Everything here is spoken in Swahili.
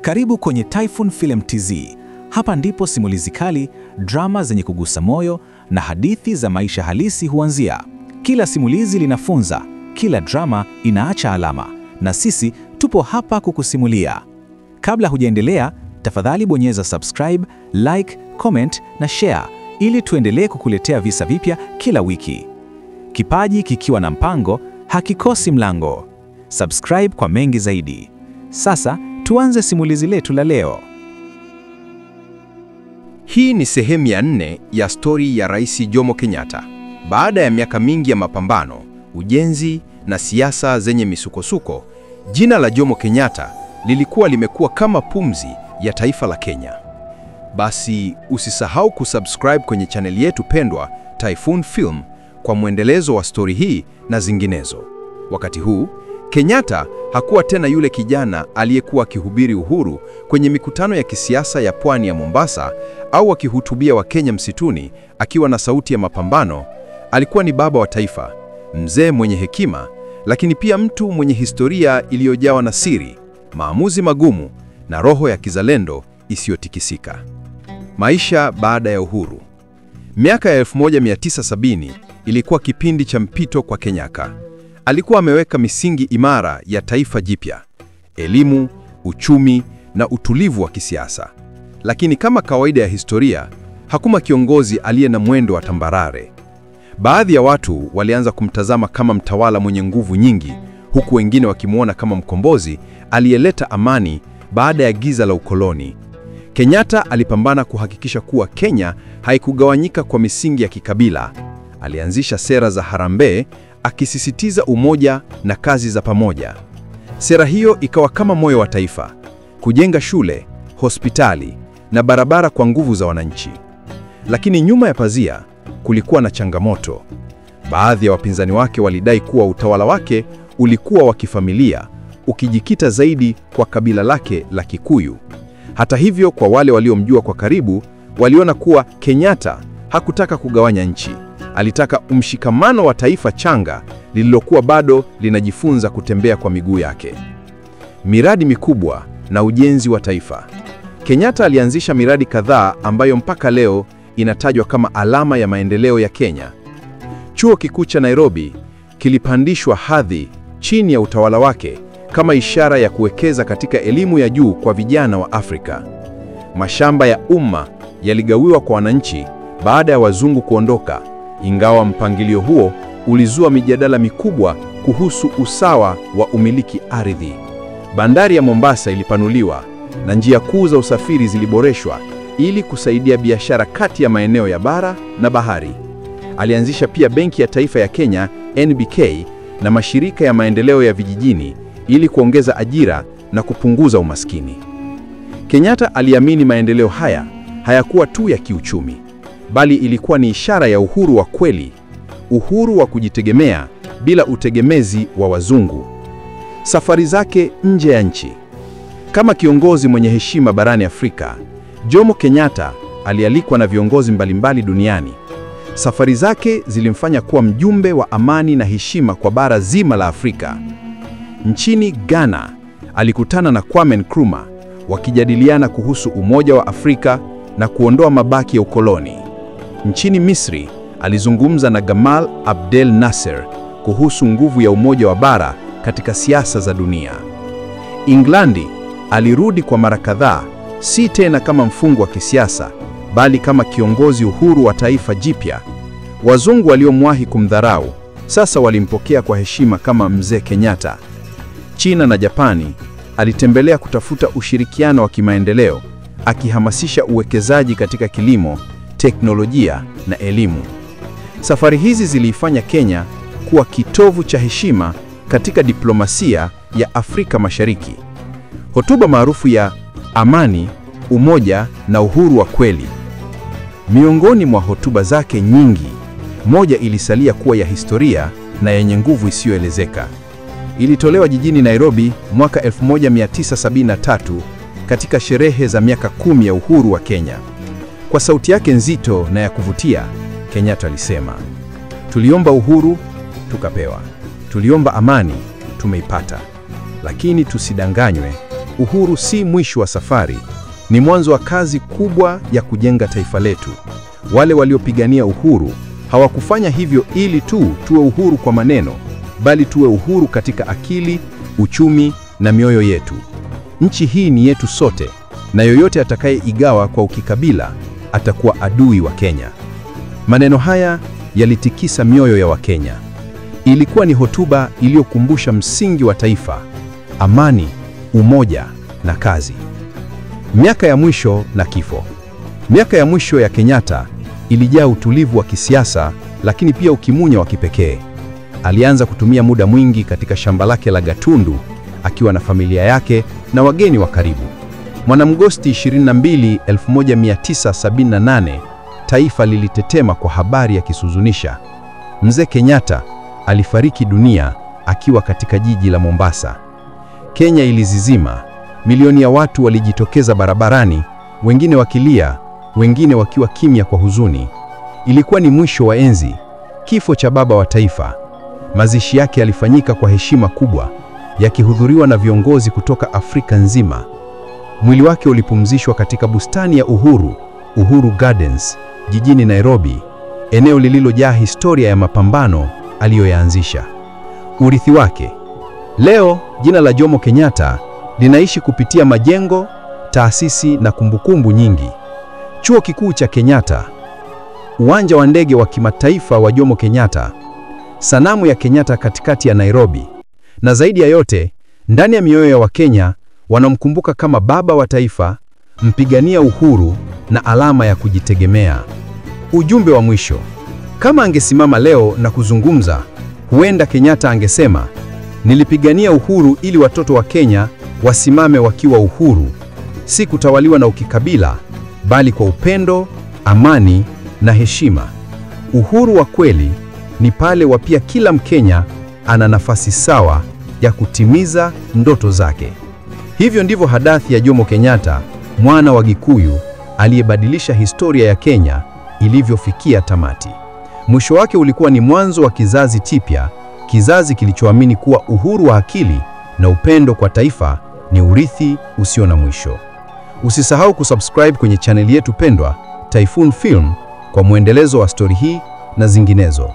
Karibu kwenye Typhoon Film TZ. Hapa ndipo simulizi kali, drama zenye kugusa moyo na hadithi za maisha halisi huanzia. Kila simulizi linafunza, kila drama inaacha alama, na sisi tupo hapa kukusimulia. Kabla hujaendelea, tafadhali bonyeza subscribe, like, comment na share ili tuendelee kukuletea visa vipya kila wiki. Kipaji kikiwa na mpango, hakikosi mlango. Subscribe kwa mengi zaidi. Sasa tuanze simulizi letu la leo. Hii ni sehemu ya 4 ya stori ya Rais Jomo Kenyatta. Baada ya miaka mingi ya mapambano, ujenzi na siasa zenye misukosuko, jina la Jomo Kenyatta lilikuwa limekuwa kama pumzi ya taifa la Kenya. Basi usisahau kusubscribe kwenye chaneli yetu pendwa Typhoon Film kwa mwendelezo wa stori hii na zinginezo. Wakati huu, Kenyatta hakuwa tena yule kijana aliyekuwa akihubiri uhuru kwenye mikutano ya kisiasa ya pwani ya Mombasa au akihutubia Wakenya msituni akiwa na sauti ya mapambano. Alikuwa ni baba wa taifa, mzee mwenye hekima, lakini pia mtu mwenye historia iliyojawa na siri, maamuzi magumu na roho ya kizalendo isiyotikisika. Maisha baada ya uhuru. Miaka ya 1970 ilikuwa kipindi cha mpito kwa Kenyatta. Alikuwa ameweka misingi imara ya taifa jipya: elimu, uchumi na utulivu wa kisiasa. Lakini kama kawaida ya historia, hakuna kiongozi aliye na mwendo wa tambarare. Baadhi ya watu walianza kumtazama kama mtawala mwenye nguvu nyingi, huku wengine wakimwona kama mkombozi aliyeleta amani baada ya giza la ukoloni. Kenyatta alipambana kuhakikisha kuwa Kenya haikugawanyika kwa misingi ya kikabila. Alianzisha sera za harambee, akisisitiza umoja na kazi za pamoja. Sera hiyo ikawa kama moyo wa taifa: kujenga shule, hospitali na barabara kwa nguvu za wananchi. Lakini nyuma ya pazia kulikuwa na changamoto. Baadhi ya wapinzani wake walidai kuwa utawala wake ulikuwa wa kifamilia, ukijikita zaidi kwa kabila lake la Kikuyu. Hata hivyo, kwa wale waliomjua kwa karibu, waliona kuwa Kenyatta hakutaka kugawanya nchi. Alitaka mshikamano wa taifa changa lililokuwa bado linajifunza kutembea kwa miguu yake. Miradi mikubwa na ujenzi wa taifa. Kenyatta alianzisha miradi kadhaa ambayo mpaka leo inatajwa kama alama ya maendeleo ya Kenya. Chuo Kikuu cha Nairobi kilipandishwa hadhi chini ya utawala wake kama ishara ya kuwekeza katika elimu ya juu kwa vijana wa Afrika. Mashamba ya umma yaligawiwa kwa wananchi baada ya wazungu kuondoka, ingawa mpangilio huo ulizua mijadala mikubwa kuhusu usawa wa umiliki ardhi. Bandari ya Mombasa ilipanuliwa na njia kuu za usafiri ziliboreshwa ili kusaidia biashara kati ya maeneo ya bara na bahari. Alianzisha pia Benki ya Taifa ya Kenya, NBK, na mashirika ya maendeleo ya vijijini ili kuongeza ajira na kupunguza umaskini. Kenyatta aliamini maendeleo haya hayakuwa tu ya kiuchumi, bali ilikuwa ni ishara ya uhuru wa kweli, uhuru wa kujitegemea bila utegemezi wa wazungu. Safari zake nje ya nchi. Kama kiongozi mwenye heshima barani Afrika, Jomo Kenyatta alialikwa na viongozi mbalimbali duniani. Safari zake zilimfanya kuwa mjumbe wa amani na heshima kwa bara zima la Afrika. Nchini Ghana, alikutana na Kwame Nkrumah, wakijadiliana kuhusu umoja wa Afrika na kuondoa mabaki ya ukoloni. Nchini Misri, alizungumza na Gamal Abdel Nasser kuhusu nguvu ya umoja wa bara katika siasa za dunia. England, alirudi kwa mara kadhaa, si tena kama mfungwa wa kisiasa, bali kama kiongozi uhuru wa taifa jipya. Wazungu waliomwahi kumdharau sasa walimpokea kwa heshima kama Mzee Kenyatta. China na Japani, alitembelea kutafuta ushirikiano wa kimaendeleo, akihamasisha uwekezaji katika kilimo, teknolojia na elimu. Safari hizi ziliifanya Kenya kuwa kitovu cha heshima katika diplomasia ya Afrika Mashariki. Hotuba maarufu ya amani, umoja na uhuru wa kweli. Miongoni mwa hotuba zake nyingi, moja ilisalia kuwa ya historia na yenye nguvu isiyoelezeka. Ilitolewa jijini Nairobi mwaka 1973 katika sherehe za miaka 10 ya uhuru wa Kenya. Kwa sauti yake nzito na ya kuvutia, Kenyatta alisema, "Tuliomba uhuru, tukapewa. Tuliomba amani, tumeipata. Lakini tusidanganywe, uhuru si mwisho wa safari, ni mwanzo wa kazi kubwa ya kujenga taifa letu. Wale waliopigania uhuru hawakufanya hivyo ili tu tuwe uhuru kwa maneno, bali tuwe uhuru katika akili, uchumi na mioyo yetu. Nchi hii ni yetu sote, na yoyote atakayeigawa kwa ukikabila atakuwa adui wa Kenya. Maneno haya yalitikisa mioyo ya Wakenya. Ilikuwa ni hotuba iliyokumbusha msingi wa taifa: amani, umoja na kazi. Miaka ya mwisho na kifo. Miaka ya mwisho ya Kenyatta ilijaa utulivu wa kisiasa, lakini pia ukimunya wa kipekee. Alianza kutumia muda mwingi katika shamba lake la Gatundu akiwa na familia yake na wageni wa karibu. Mnamo 22, 1978, taifa lilitetema kwa habari ya kuhuzunisha. Mzee Kenyatta alifariki dunia akiwa katika jiji la Mombasa. Kenya ilizizima. Milioni ya watu walijitokeza barabarani, wengine wakilia, wengine wakiwa kimya kwa huzuni. Ilikuwa ni mwisho wa enzi, kifo cha baba wa taifa. Mazishi yake yalifanyika kwa heshima kubwa, yakihudhuriwa na viongozi kutoka Afrika nzima. Mwili wake ulipumzishwa katika bustani ya Uhuru, Uhuru Gardens, jijini Nairobi, eneo lililojaa historia ya mapambano aliyoyaanzisha. Urithi wake. Leo jina la Jomo Kenyatta linaishi kupitia majengo, taasisi na kumbukumbu nyingi. Chuo Kikuu cha Kenyatta, uwanja wa ndege wa kimataifa wa Jomo Kenyatta, sanamu ya Kenyatta katikati ya Nairobi, na zaidi ya yote, ndani ya mioyo ya Wakenya wanamkumbuka kama baba wa taifa, mpigania uhuru na alama ya kujitegemea. Ujumbe wa mwisho. Kama angesimama leo na kuzungumza, huenda Kenyatta angesema, nilipigania uhuru ili watoto wa Kenya wasimame wakiwa uhuru, si kutawaliwa na ukikabila, bali kwa upendo, amani na heshima. Uhuru wa kweli ni pale wapia kila Mkenya ana nafasi sawa ya kutimiza ndoto zake. Hivyo ndivyo hadithi ya Jomo Kenyatta, mwana wa Gikuyu aliyebadilisha historia ya Kenya, ilivyofikia tamati. Mwisho wake ulikuwa ni mwanzo wa kizazi kipya, kizazi kilichoamini kuwa uhuru wa akili na upendo kwa taifa ni urithi usio na mwisho. Usisahau kusubscribe kwenye chaneli yetu pendwa Typhoon Film kwa muendelezo wa stori hii na zinginezo.